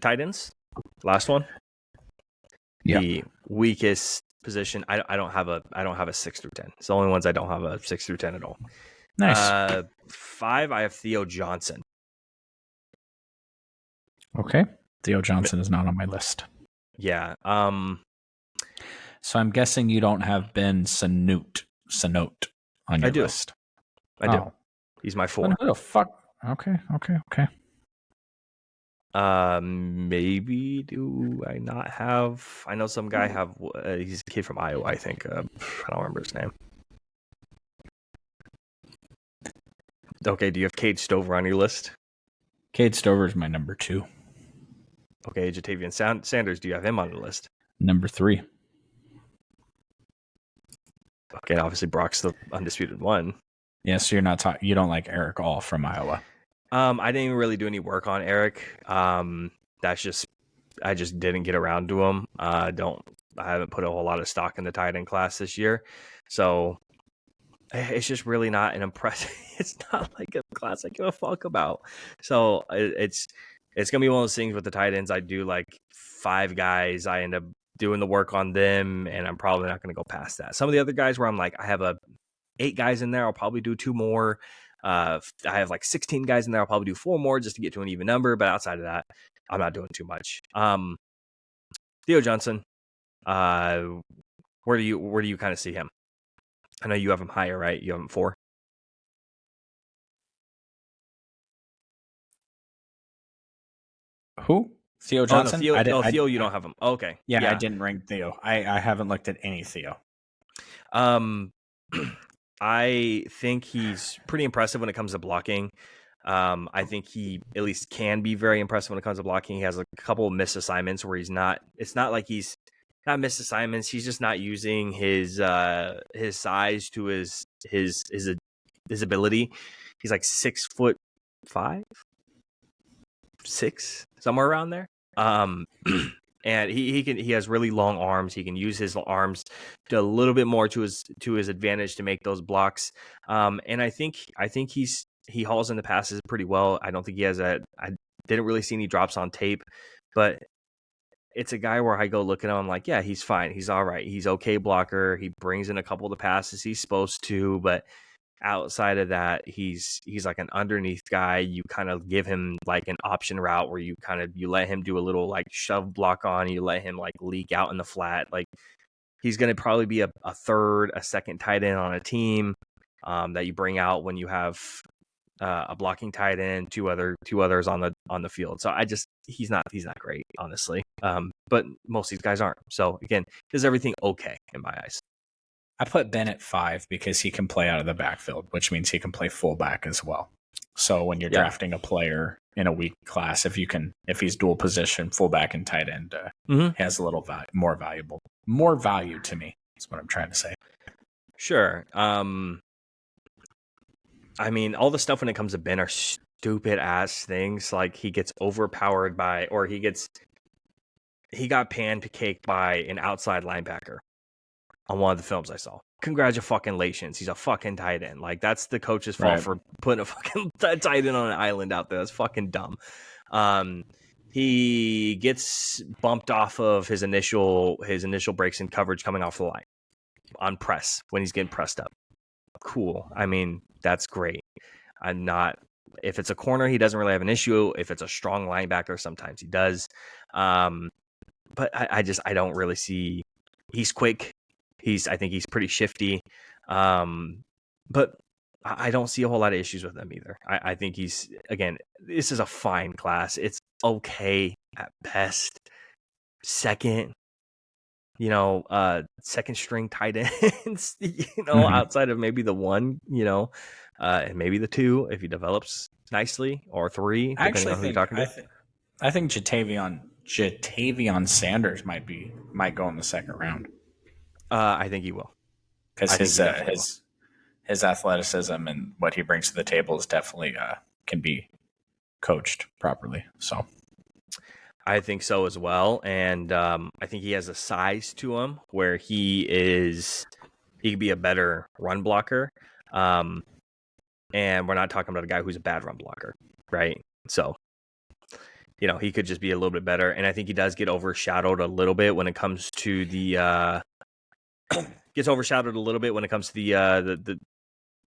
Titans, last one. Yeah. The weakest position. I don't have a 6 through 10. It's the only ones I don't have a 6 through 10 at all. Nice. 5, I have Theo Johnson. Okay. Theo Johnson is not on my list. Yeah. So I'm guessing you don't have Ben Sanote on your list. I do. He's my 4. Then who the fuck? Okay. Maybe do I not have? I know some guy have. He's a kid from Iowa, I think. I don't remember his name. Okay, do you have Cade Stover on your list? Cade Stover is my number 2. Okay, Jatavian Sanders, do you have him on the list? Number 3. Okay, obviously Brock's the undisputed 1. Yeah, so you're not talking. You don't like Eric All from Iowa. I didn't even really do any work on Eric. That's just I just didn't get around to him. I haven't put a whole lot of stock in the tight end class this year, so it's just really not an impressive. It's not like a class I give a fuck about. So it's gonna be one of those things with the tight ends. I do like 5 guys. I end up doing the work on them, and I'm probably not gonna go past that. Some of the other guys where I'm like, I have 8 guys in there. I'll probably do 2 more. I have like 16 guys in there. I'll probably do 4 more just to get to an even number. But outside of that, I'm not doing too much. Theo Johnson, where do you kind of see him? I know you have him higher, right? You have him 4. Who? Theo Johnson? Oh, no, Theo, you don't have him. Okay. Yeah, I didn't rank Theo. I haven't looked at any Theo. I think he's pretty impressive when it comes to blocking. I think he at least can be very impressive when it comes to blocking. He has a couple of missed assignments where he's not. It's not like he's not missed assignments. He's just not using his size to his ability. He's like 6'5", 6, somewhere around there. And he has really long arms. He can use his arms to a little bit more to his advantage to make those blocks. And I think he hauls in the passes pretty well. I don't think he has I didn't really see any drops on tape, but it's a guy where I go look at him, I'm like, yeah, he's fine. He's all right. He's okay blocker. He brings in a couple of the passes he's supposed to, but outside of that, he's like an underneath guy. You kind of give him like an option route where you let him do a little like shove block on, you let him like leak out in the flat. Like he's going to probably be a second tight end on a team that you bring out when you have a blocking tight end, two others on the field. So he's not great, honestly. But most of these guys aren't. So again, does everything okay in my eyes. I put Ben at 5 because he can play out of the backfield, which means he can play fullback as well. So when you're drafting a player in a weak class, if he's dual position, fullback and tight end, has a little more value to me. That's what I'm trying to say. Sure. I mean, all the stuff when it comes to Ben are stupid ass things. Like he gets overpowered by, or he got pancaked by an outside linebacker on one of the films I saw. Congratulations. He's a fucking tight end. Like that's the coach's fault for putting a fucking tight end on an island out there. That's fucking dumb. He gets bumped off of his initial breaks in coverage coming off the line on press when he's getting pressed up. Cool. I mean, that's great. If it's a corner, he doesn't really have an issue. If it's a strong linebacker, sometimes he does. But I don't really see. He's quick. I think he's pretty shifty. But I don't see a whole lot of issues with him either. I think this is a fine class. It's okay at best. Second string tight ends, outside of maybe the 1, and maybe the 2 if he develops nicely, or 3, depending on who you're talking to. I think Jatavian Sanders might go in the second round. I think he will. Because his athleticism and what he brings to the table is definitely can be coached properly. So I think so as well, and I think he has a size to him where he could be a better run blocker. And we're not talking about a guy who's a bad run blocker, right? So he could just be a little bit better. And I think he does get overshadowed a little bit when it comes to the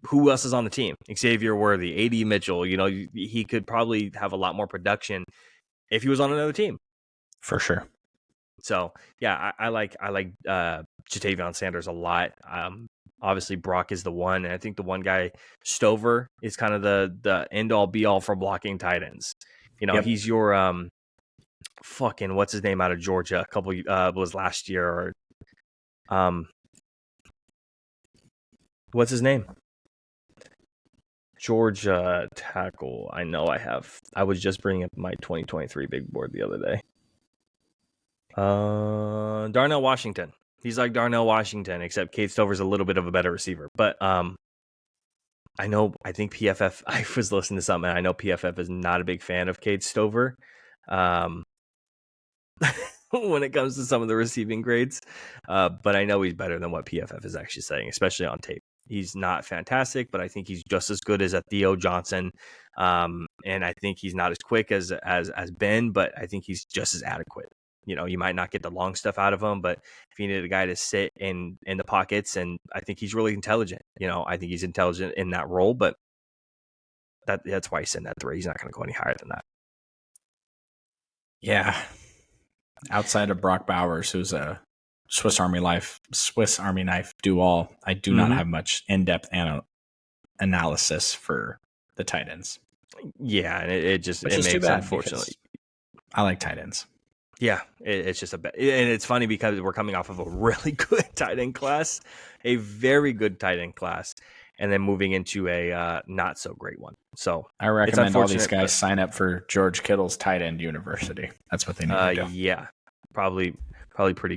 who else is on the team? Xavier Worthy, AD Mitchell. He could probably have a lot more production if he was on another team. For sure. So yeah, I like Ja'Tavion Sanders a lot. Obviously Brock is the one, and I think the one guy, Stover, is kind of the end all be all for blocking tight ends. Yep. He's your fucking what's his name out of Georgia? A couple was last year, or what's his name? Georgia tackle. I was just bringing up my 2023 big board the other day. Darnell Washington. He's like Darnell Washington, except Cade Stover's a little bit of a better receiver. But I think PFF, I was listening to something, and I know PFF is not a big fan of Cade Stover when it comes to some of the receiving grades. But I know he's better than what PFF is actually saying, especially on tape. He's not fantastic, but I think he's just as good as a Theo Johnson. And I think he's not as quick as Ben, but I think he's just as adequate. You might not get the long stuff out of him, but if you need a guy to sit in the pockets, and I think he's really intelligent. I think he's intelligent in that role, but that's why he's in that 3. He's not going to go any higher than that. Yeah. Outside of Brock Bowers, who's a Swiss Army knife do all, I do not have much in-depth analysis for the tight ends. Yeah, and it makes too bad, unfortunately. I like tight ends. Yeah, it's just and it's funny because we're coming off of a really good tight end class, a very good tight end class, and then moving into a not so great one. So I recommend all these guys sign up for George Kittle's tight end university. That's what they need to do. Yeah, probably pretty